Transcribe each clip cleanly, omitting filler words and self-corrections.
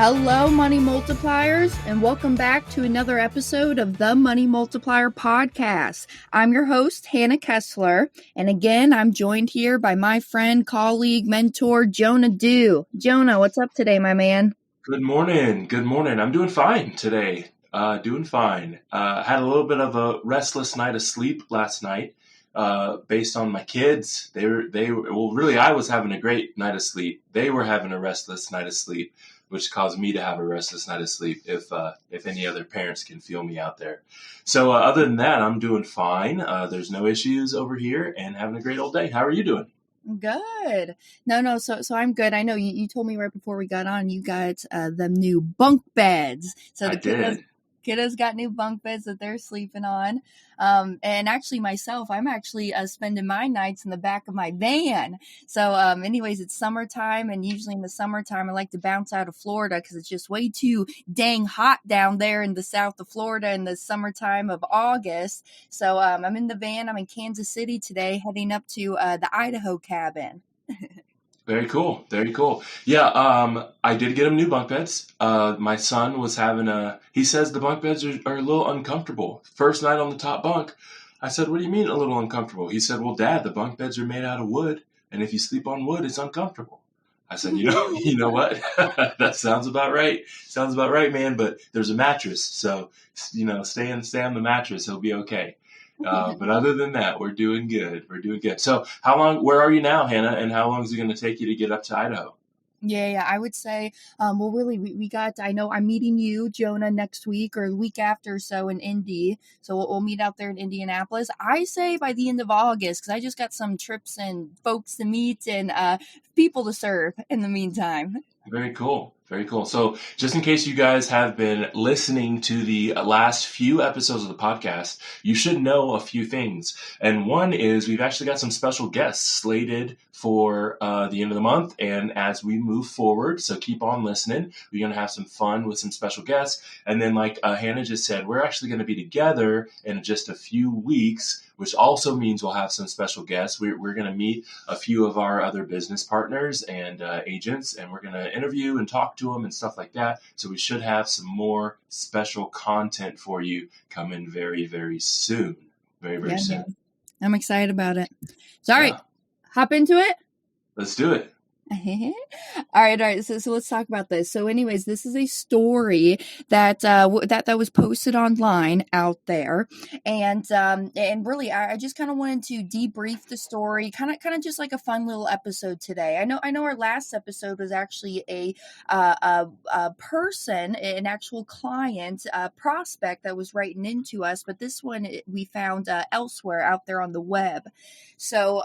Hello, Money Multipliers, and welcome back to another episode of the Money Multiplier Podcast. I'm your host, Hannah Kessler, and again, I'm joined here by my friend, colleague, mentor, Jonah Dew. Jonah, what's up today, my man? Good morning. Good morning. I'm doing fine today. Doing fine. Had a little bit of a restless night of sleep last night, based on my kids. Really, I was having a great night of sleep. They were having a restless night of sleep, which caused me to have a restless night of sleep. If any other parents can feel me out there. So other than that, I'm doing fine. There's no issues over here, and having a great old day. How are you doing? Good. No. So I'm good. I know you told me right before we got on, you got them new bunk beds. So I did. kiddos got new bunk beds that they're sleeping on. And actually myself, I'm actually spending my nights in the back of my van. So anyways, it's summertime, and usually in the summertime, I like to bounce out of Florida because it's just way too dang hot down there in the south of Florida in the summertime of August. So I'm in the van. I'm in Kansas City today, heading up to the Idaho cabin. Very cool. Very cool. Yeah, I did get him new bunk beds. My son was he says the bunk beds are a little uncomfortable. First night on the top bunk, I said, "What do you mean a little uncomfortable?" He said, "Well, Dad, the bunk beds are made out of wood, and if you sleep on wood, it's uncomfortable." I said, you know what? That sounds about right. Sounds about right, man, but there's a mattress, so, stay on the mattress. He'll be okay. But other than that, we're doing good. We're doing good. So where are you now, Hannah, and how long is it going to take you to get up to Idaho? Yeah, I would say, well, really, I know I'm meeting you, Jonah, next week or the week after or so in Indy. So we'll meet out there in Indianapolis. I say by the end of August, because I just got some trips and folks to meet and people to serve in the meantime. Very cool. Very cool. So just in case you guys have been listening to the last few episodes of the podcast, you should know a few things. And one is we've actually got some special guests slated for the end of the month and as we move forward. So keep on listening. We're going to have some fun with some special guests. And then like Hannah just said, we're actually going to be together in just a few weeks, which also means we'll have some special guests. We're going to meet a few of our other business partners and agents, and we're going to interview and talk to them and stuff like that. So we should have some more special content for you coming very, very soon. Very, very soon. I'm excited about it. So, all right, hop into it. Let's do it. All right. So let's talk about this. So anyways, this is a story that was posted online out there. And really, I just kind of wanted to debrief the story, kind of just like a fun little episode today. I know our last episode was actually a person, an actual client, prospect that was writing into us. But this one we found elsewhere out there on the web. So,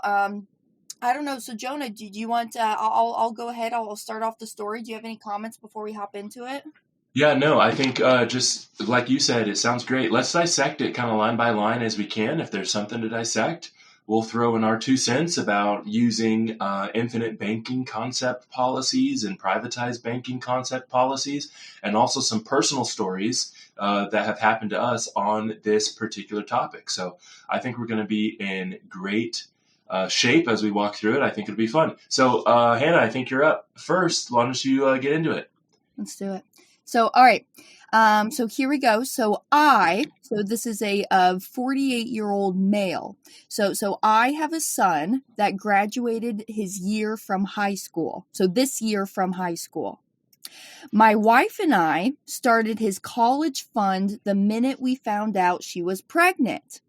I don't know. So, Jonah, do you want? I'll go ahead. I'll start off the story. Do you have any comments before we hop into it? Yeah, no, I think just like you said, it sounds great. Let's dissect it kind of line by line as we can. If there's something to dissect, we'll throw in our 2 cents about using infinite banking concept policies and privatized banking concept policies, and also some personal stories that have happened to us on this particular topic. So I think we're going to be in great shape as we walk through it. I think it'll be fun. So, Hannah, I think you're up first. Why don't you get into it? Let's do it. So, all right. So here we go. So this is a 48-year-old male. So I have a son that graduated his year from high school. So this year from high school. My wife and I started his college fund the minute we found out she was pregnant.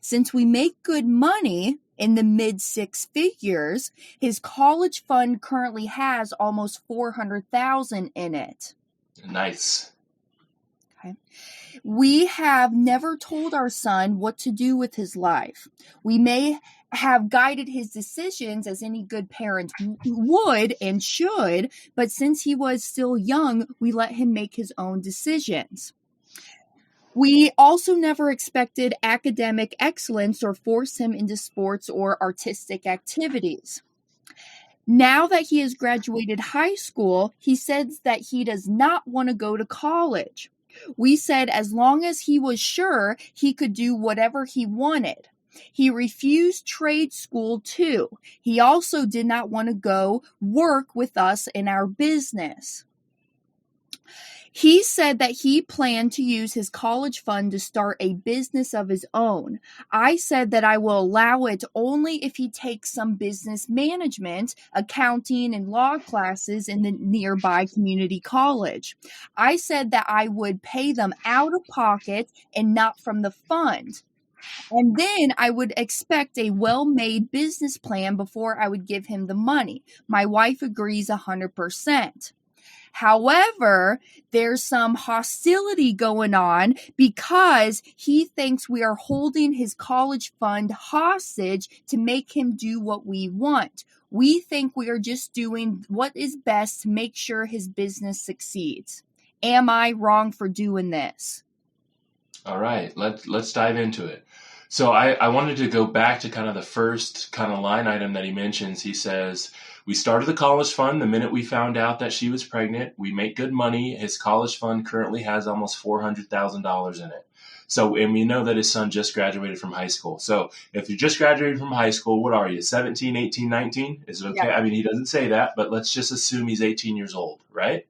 Since we make good money in the mid 6 figures, his college fund currently has almost $400,000 in it. Nice. Okay. We have never told our son what to do with his life. We may have guided his decisions as any good parent would and should, but since he was still young, we let him make his own decisions. We also never expected academic excellence or forced him into sports or artistic activities. Now that he has graduated high school, he says that he does not want to go to college. We said as long as he was sure he could do whatever he wanted. He refused trade school too. He also did not want to go work with us in our business. He said that he planned to use his college fund to start a business of his own. I said that I will allow it only if he takes some business management, accounting, and law classes in the nearby community college. I said that I would pay them out of pocket and not from the fund. And then I would expect a well made business plan before I would give him the money. My wife agrees 100%. However, there's some hostility going on because he thinks we are holding his college fund hostage to make him do what we want. We think we are just doing what is best to make sure his business succeeds. Am I wrong for doing this? All right, let's dive into it. So I wanted to go back to kind of the first kind of line item that he mentions. He says, we started the college fund the minute we found out that she was pregnant. We make good money. His college fund currently has almost $400,000 in it. So, and we know that his son just graduated from high school. So if you just graduated from high school, what are you, 17, 18, 19? Is it okay? Yeah. I mean, he doesn't say that, but let's just assume he's 18 years old, right?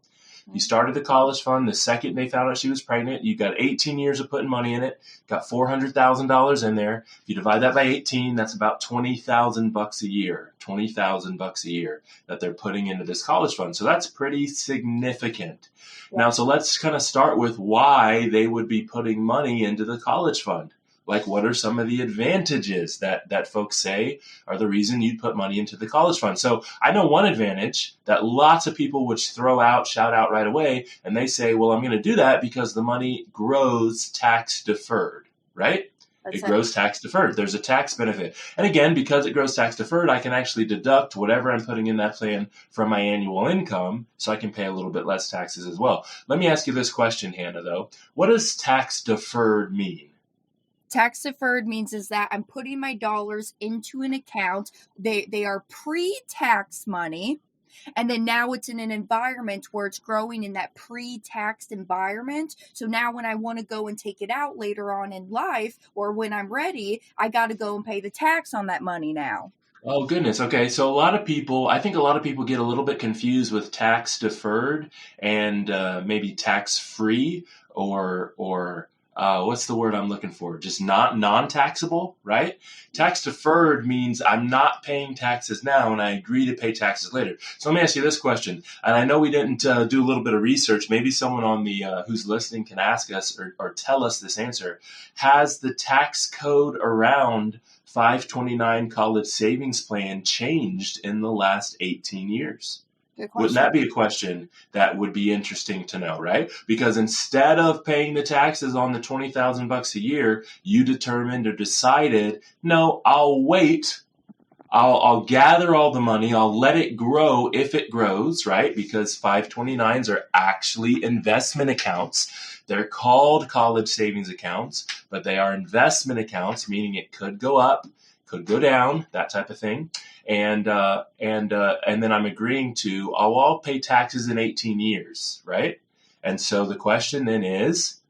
You started the college fund the second they found out she was pregnant. You got 18 years of putting money in it. Got $400,000 in there. If you divide that by 18, that's about $20,000 a year. $20,000 a year that they're putting into this college fund. So that's pretty significant. Yeah. Now, so let's kind of start with why they would be putting money into the college fund. Like, what are some of the advantages that folks say are the reason you'd put money into the college fund? So I know one advantage that lots of people would shout out right away, and they say, well, I'm going to do that because the money grows tax deferred, right? It grows tax deferred. There's a tax benefit. And again, because it grows tax deferred, I can actually deduct whatever I'm putting in that plan from my annual income, so I can pay a little bit less taxes as well. Let me ask you this question, Hannah, though. What does tax deferred mean? Tax deferred means is that I'm putting my dollars into an account. They are pre-tax money. And then now it's in an environment where it's growing in that pre-taxed environment. So now when I want to go and take it out later on in life or when I'm ready, I got to go and pay the tax on that money now. Oh, goodness. Okay. So I think a lot of people get a little bit confused with tax deferred and maybe tax free or what's the word I'm looking for? Just not non-taxable, right? Tax deferred means I'm not paying taxes now and I agree to pay taxes later. So let me ask you this question. And I know we didn't do a little bit of research. Maybe someone on the who's listening can ask us or tell us this answer. Has the tax code around 529 college savings plan changed in the last 18 years? Wouldn't that be a question that would be interesting to know, right? Because instead of paying the taxes on the $20,000 a year, you determined or decided, no, I'll wait. I'll gather all the money. I'll let it grow if it grows, right? Because 529s are actually investment accounts. They're called college savings accounts, but they are investment accounts, meaning it could go up, could go down, that type of thing. And then I'm agreeing to, I'll pay taxes in 18 years, right? And so the question then is,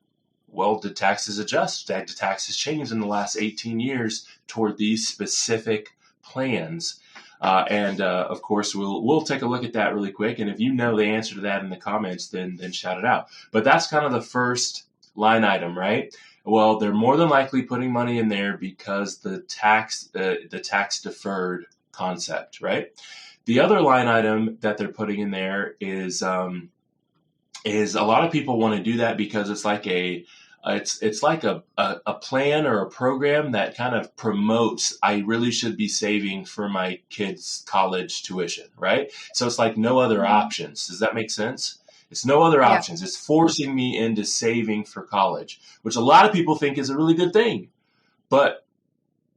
well, did taxes adjust? Did taxes change in the last 18 years toward these specific plans? Of course, we'll take a look at that really quick. And if you know the answer to that in the comments, then shout it out. But that's kind of the first line item, right? Well, they're more than likely putting money in there because the tax deferred concept, right? The other line item that they're putting in there is a lot of people want to do that because it's like a plan or a program that kind of promotes I really should be saving for my kids' college tuition, right? So it's like no other options. Does that make sense? It's no other options. It's forcing me into saving for college, which a lot of people think is a really good thing. But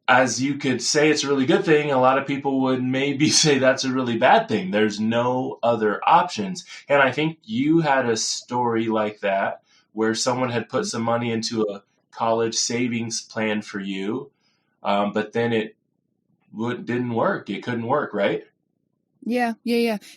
as you could say it's a really good thing, a lot of people would maybe say that's a really bad thing. There's no other options. And I think you had a story like that where someone had put some money into a college savings plan for you, but then it didn't work. It couldn't work, right? Yeah.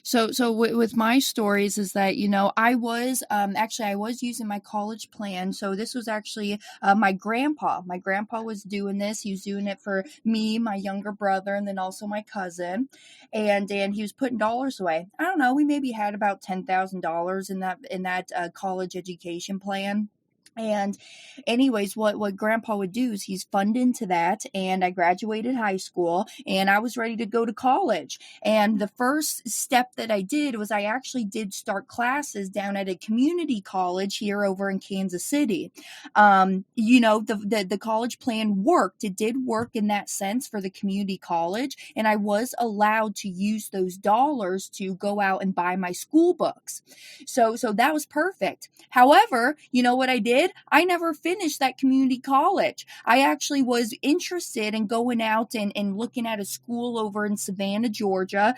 So with my stories is that, I was actually I was using my college plan. So this was actually my grandpa. My grandpa was doing this. He was doing it for me, my younger brother, and then also my cousin. And he was putting dollars away. I don't know. We maybe had about $10,000 in that college education plan. And anyways, what grandpa would do is he's fund into that, and I graduated high school and I was ready to go to college. And the first step that I did was I actually did start classes down at a community college here over in Kansas City. The college plan worked. It did work in that sense for the community college, and I was allowed to use those dollars to go out and buy my school books. So that was perfect. However, you know what I did? I never finished that community college. I actually was interested in going out and looking at a school over in Savannah, Georgia.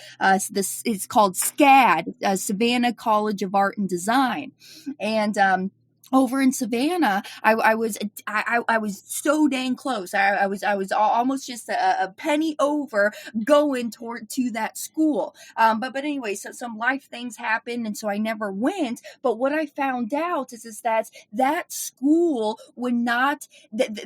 This is called SCAD, Savannah College of Art and Design. And over in Savannah, I was so dang close. I was almost just a penny over going toward to that school. But anyway, so some life things happened, and so I never went. But what I found out is that school would not,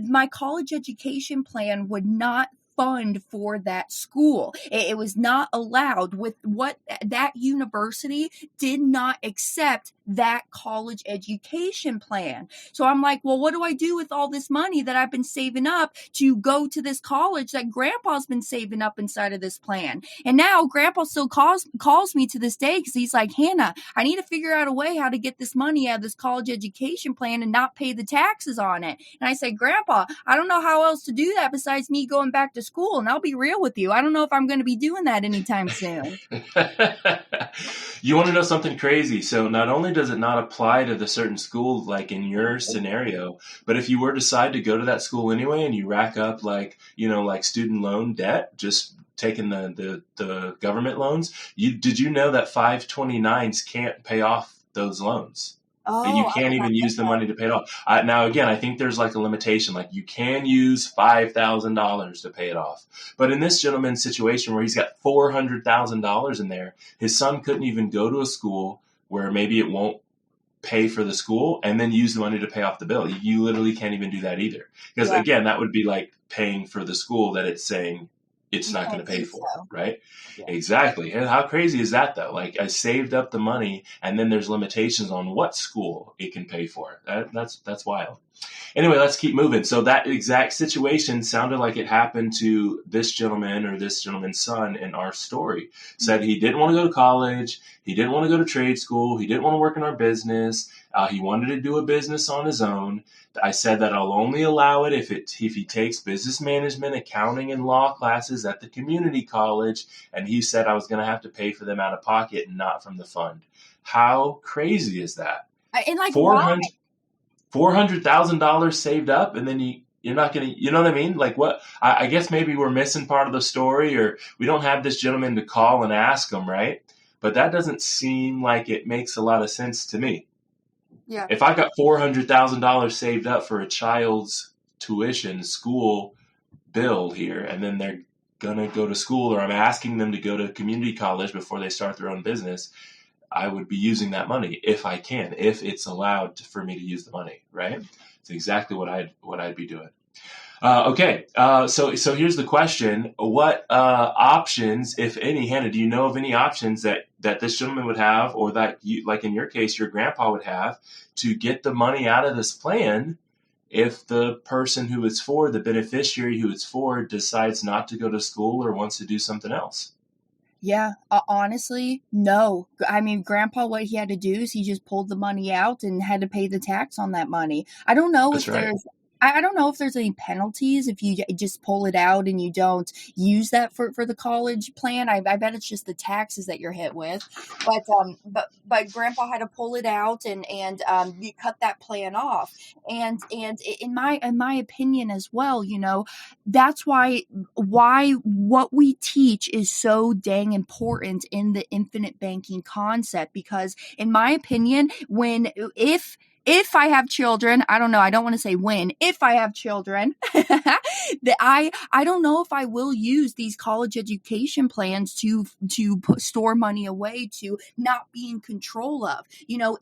my college education plan would not fund for that school. It was not allowed. With what that university did not accept that college education plan. So I'm like, well, what do I do with all this money that I've been saving up to go to this college that grandpa's been saving up inside of this plan? And now grandpa still calls me to this day because he's like, Hannah, I need to figure out a way how to get this money out of this college education plan and not pay the taxes on it. And I said, Grandpa, I don't know how else to do that besides me going back to school. And I'll be real with you, I don't know if I'm going to be doing that anytime soon. You want to know something crazy? So not only does it not apply to the certain school, like in your scenario, but if you were to decide to go to that school anyway and you rack up like student loan debt, just taking the government loans, did you know that 529s can't pay off those loans? And you Oh, I can't did not even know use the that. money to pay it off. Now, again, I think there's like a limitation. Like you can use $5,000 to pay it off. But in this gentleman's situation where he's got $400,000 in there, his son couldn't even go to a school where maybe it won't pay for the school and then use the money to pay off the bill. You literally can't even do that either. Because Yeah, again, that would be like paying for the school that it's saying it's you not going can't to pay do for, so. right? Yeah. Exactly. And how crazy is that though? Like I saved up the money and then there's limitations on what school it can pay for. That's wild. Anyway, let's keep moving. So that exact situation sounded like it happened to this gentleman or this gentleman's son in our story. Said he didn't want to go to college. He didn't want to go to trade school. He didn't want to work in our business. He wanted to do a business on his own. I said that I'll only allow it if he takes business management, accounting, and law classes at the community college. And he said I was going to have to pay for them out of pocket and not from the fund. How crazy is that? And like, Four why? hundred $400,000 saved up, and then you're not gonna, you know what I mean? Like what? I guess maybe we're missing part of the story, or we don't have this gentleman to call and ask him, right? But that doesn't seem like it makes a lot of sense to me. Yeah. If I got $400,000 saved up for a child's tuition school bill here, and then they're gonna go to school, or I'm asking them to go to community college before they start their own business, I would be using that money if I can, if it's allowed for me to use the money, right? It's exactly what I'd be doing. So here's the question: what options, if any, Hannah? Do you know of any options that this gentleman would have, or that you, like in your case, your grandpa would have, to get the money out of this plan if the person who it's for, the beneficiary who it's for, decides not to go to school or wants to do something else? Yeah, honestly, no. I mean, grandpa, what he had to do is he just pulled the money out and had to pay the tax on that money. I don't know That's if right. I don't know if there's any penalties if you just pull it out and you don't use that for the college plan. I bet it's just the taxes that you're hit with. But grandpa had to pull it out and you cut that plan off. And in my opinion as well, that's why what we teach is so dang important in the infinite banking concept, because in my opinion, when if if I have children, I don't know, I don't want to say when, if I have children, that I don't know if I will use these college education plans to store money away to not be in control of.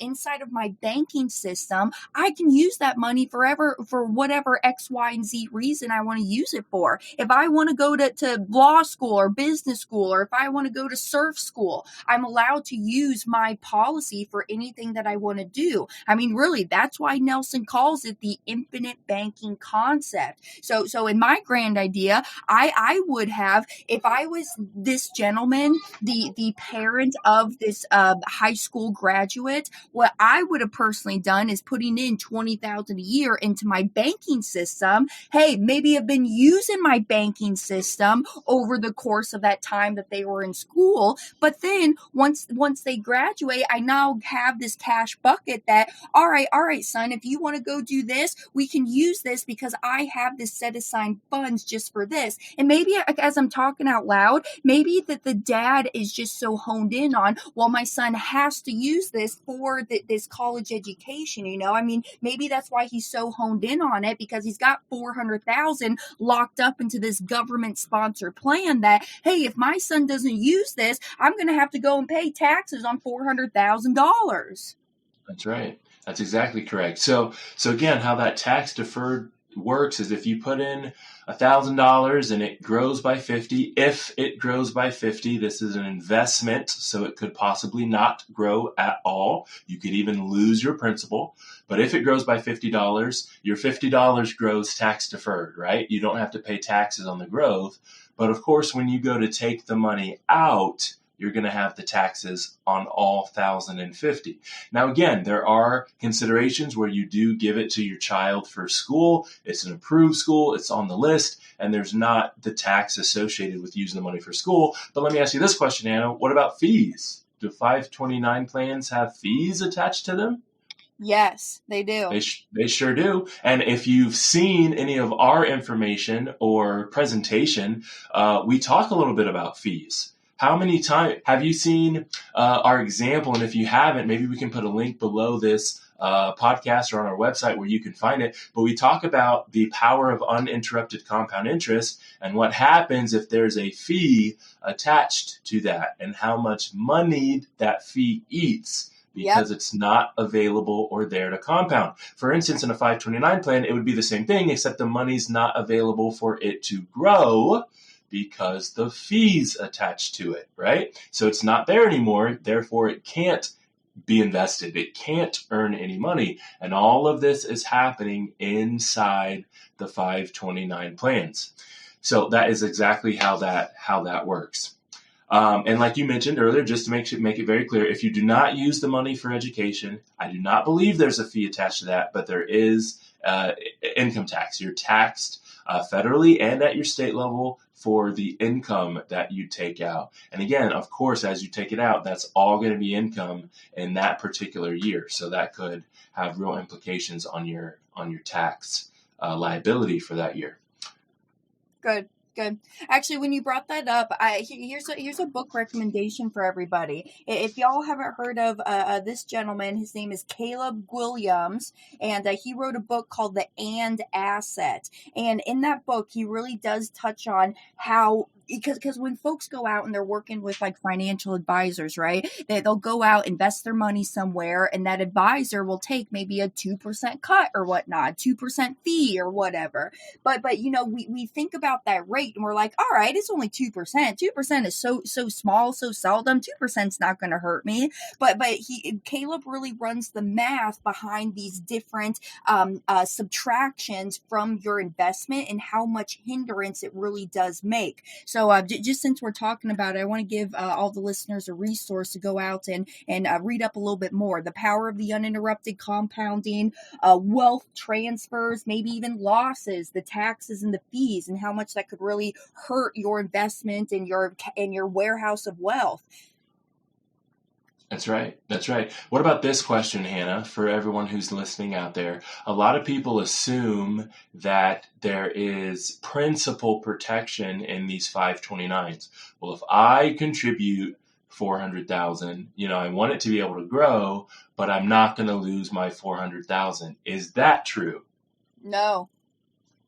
Inside of my banking system, I can use that money forever for whatever X, Y, and Z reason I want to use it for. If I want to go to law school or business school, or if I want to go to surf school, I'm allowed to use my policy for anything that I want to do. I mean, really, that's why Nelson calls it the infinite banking concept. So in my grand idea, I would have, if I was this gentleman, the parent of this high school graduate, what I would have personally done is putting in $20,000 a year into my banking system. Hey, maybe I've been using my banking system over the course of that time that they were in school, but then once they graduate, I now have this cash bucket that, all right, son, if you want to go do this, we can use this because I have this set aside funds just for this. And maybe as I'm talking out loud, maybe that the dad is just so honed in on, well, my son has to use this for this college education. I mean, maybe that's why he's so honed in on it, because he's got 400,000 locked up into this government sponsored plan that, hey, if my son doesn't use this, I'm going to have to go and pay taxes on $400,000. That's right. That's exactly correct. So again, how that tax deferred works is if you put in $1,000 and it grows by 50, if it grows by 50, this is an investment, so it could possibly not grow at all. You could even lose your principal. But if it grows by $50, your $50 grows tax deferred, right? You don't have to pay taxes on the growth. But of course, when you go to take the money out, you're going to have the taxes on all 1,050. Now, again, there are considerations where you do give it to your child for school. It's an approved school. It's on the list, and there's not the tax associated with using the money for school. But let me ask you this question, Anna. What about fees? Do 529 plans have fees attached to them? Yes, they do. They sure do. And if you've seen any of our information or presentation, we talk a little bit about fees. How many times have you seen our example? And if you haven't, maybe we can put a link below this podcast or on our website where you can find it. But we talk about the power of uninterrupted compound interest and what happens if there's a fee attached to that and how much money that fee eats because it's not available or there to compound. For instance, in a 529 plan, it would be the same thing, except the money's not available for it to grow because the fees attached to it, right? So it's not there anymore. Therefore, it can't be invested. It can't earn any money. And all of this is happening inside the 529 plans. So that is exactly how that works. And like you mentioned earlier, just to make it very clear, if you do not use the money for education, I do not believe there's a fee attached to that, but there is income tax. You're taxed federally and at your state level for the income that you take out. And again, of course, as you take it out, that's all going to be income in that particular year. So that could have real implications on your tax liability for that year. Good. Actually, when you brought that up, here's a book recommendation for everybody. If y'all haven't heard of this gentleman, his name is Caleb Williams, and he wrote a book called The And Asset. And in that book, he really does touch on how, because when folks go out and they're working with like financial advisors, right, they'll go out, invest their money somewhere, and that advisor will take maybe a 2% cut or whatnot, 2% fee or whatever. But we think about that rate and we're like, all right, it's only 2%. 2% is so small, so seldom. 2% is not going to hurt me. But Caleb really runs the math behind these different subtractions from your investment and how much hindrance it really does make. So just since we're talking about it, I want to give all the listeners a resource to go out and read up a little bit more. The power of the uninterrupted compounding, wealth transfers, maybe even losses, the taxes and the fees, and how much that could really hurt your investment and your warehouse of wealth. That's right. What about this question, Hannah, for everyone who's listening out there? A lot of people assume that there is principal protection in these 529s. Well, if I contribute $400,000. I want it to be able to grow, but I'm not going to lose my $400,000. Is that true? No.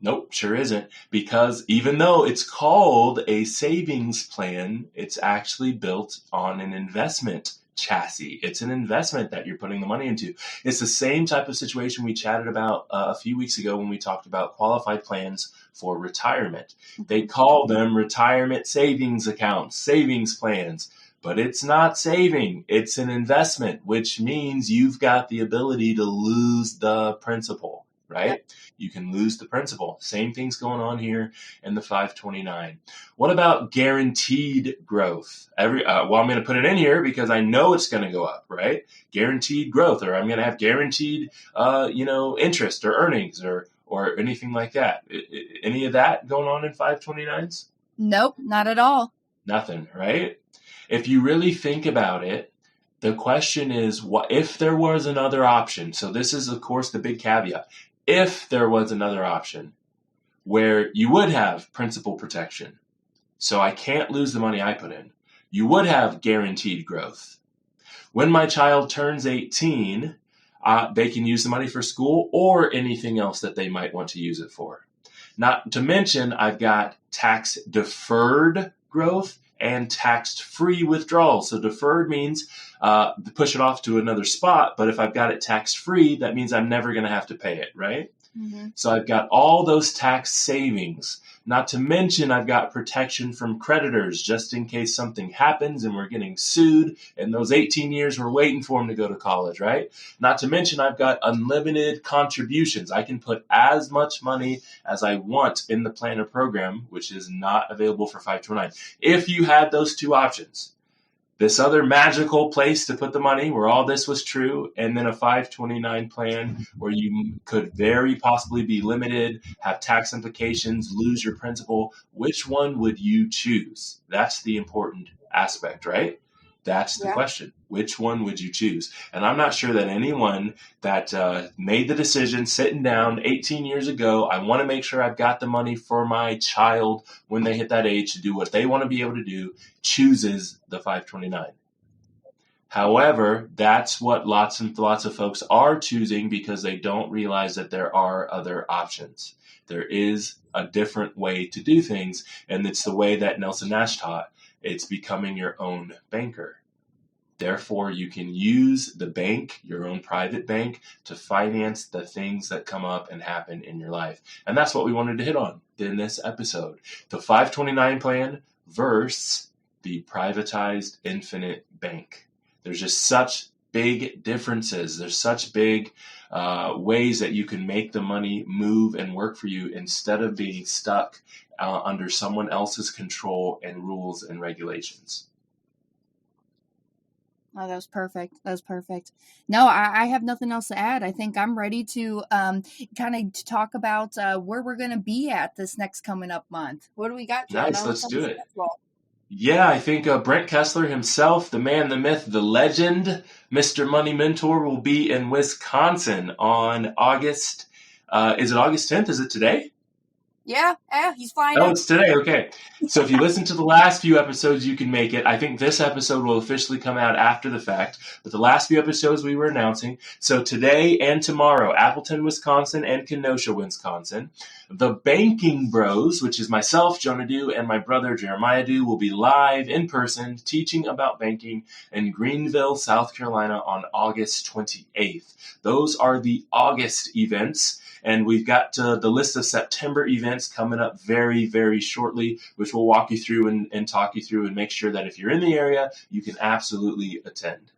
Nope, sure isn't. Because even though it's called a savings plan, it's actually built on an investment chassis. It's an investment that you're putting the money into. It's the same type of situation we chatted about a few weeks ago when we talked about qualified plans for retirement. They call them retirement savings accounts, savings plans, but it's not saving. It's an investment, which means you've got the ability to lose the principal, right? Yep. You can lose the principal. Same thing's going on here in the 529. What about guaranteed growth? I'm going to put it in here because I know it's going to go up, right? Guaranteed growth, or I'm going to have guaranteed, interest or earnings or anything like that. Any of that going on in 529s? Nope, not at all. Nothing, right? If you really think about it, the question is, what if there was another option? So this is, of course, the big caveat. If there was another option where you would have principal protection, so I can't lose the money I put in, you would have guaranteed growth. When my child turns 18, they can use the money for school or anything else that they might want to use it for. Not to mention, I've got tax-deferred growth and tax-free withdrawal. So deferred means push it off to another spot, but if I've got it tax-free, that means I'm never going to have to pay it, right? Mm-hmm. So I've got all those tax savings. Not to mention, I've got protection from creditors just in case something happens and we're getting sued, and those 18 years we're waiting for them to go to college, right? Not to mention, I've got unlimited contributions. I can put as much money as I want in the planner program, which is not available for 529. If you had those two options, this other magical place to put the money where all this was true, and then a 529 plan where you could very possibly be limited, have tax implications, lose your principal, which one would you choose? That's the important aspect, right? That's the question. Which one would you choose? And I'm not sure that anyone that made the decision sitting down 18 years ago, I want to make sure I've got the money for my child when they hit that age to do what they want to be able to do, chooses the 529. However, that's what lots and lots of folks are choosing because they don't realize that there are other options. There is a different way to do things, and it's the way that Nelson Nash taught. It's becoming your own banker. Therefore, you can use the bank, your own private bank, to finance the things that come up and happen in your life. And that's what we wanted to hit on in this episode. The 529 plan versus the privatized infinite bank. There's just such big differences. There's such big ways that you can make the money move and work for you instead of being stuck under someone else's control and rules and regulations. Oh, that was perfect. That was perfect. No, I have nothing else to add. I think I'm ready to kind of talk about where we're going to be at this next coming up month. What do we got, Joe? Nice, let's do it. Yeah, I think Brent Kessler himself, the man, the myth, the legend, Mr. Money Mentor, will be in Wisconsin on August. Is it August 10th? Is it today? Yeah, he's flying. Oh, it's today. Okay. So if you listen to the last few episodes, you can make it. I think this episode will officially come out after the fact, but the last few episodes we were announcing. So today and tomorrow, Appleton, Wisconsin, and Kenosha, Wisconsin. The Banking Bros, which is myself, Jonah Dew, and my brother, Jeremiah Dew, will be live in person teaching about banking in Greenville, South Carolina on August 28th. Those are the August events. And we've got the list of September events coming up very, very shortly, which we'll walk you through and talk you through and make sure that if you're in the area, you can absolutely attend.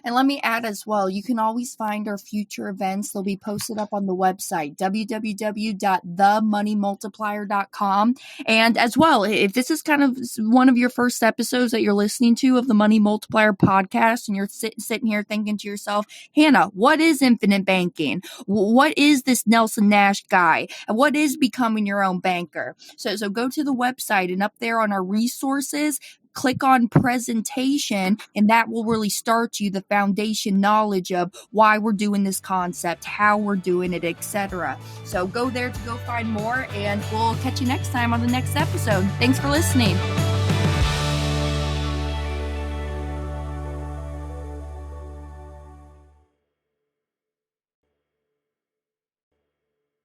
And let me add as well, you can always find our future events. They'll be posted up on the website, www.themoneymultiplier.com. And as well, if this is kind of one of your first episodes that you're listening to of the Money Multiplier podcast, and you're sitting here thinking to yourself, Hannah, what is infinite banking? What is this Nelson Nash guy? And what is becoming your own banker? So go to the website, and up there on our resources, click on presentation, and that will really start you the foundation knowledge of why we're doing this concept, how we're doing it, etc. So go there to go find more, and we'll catch you next time on the next episode. Thanks for listening.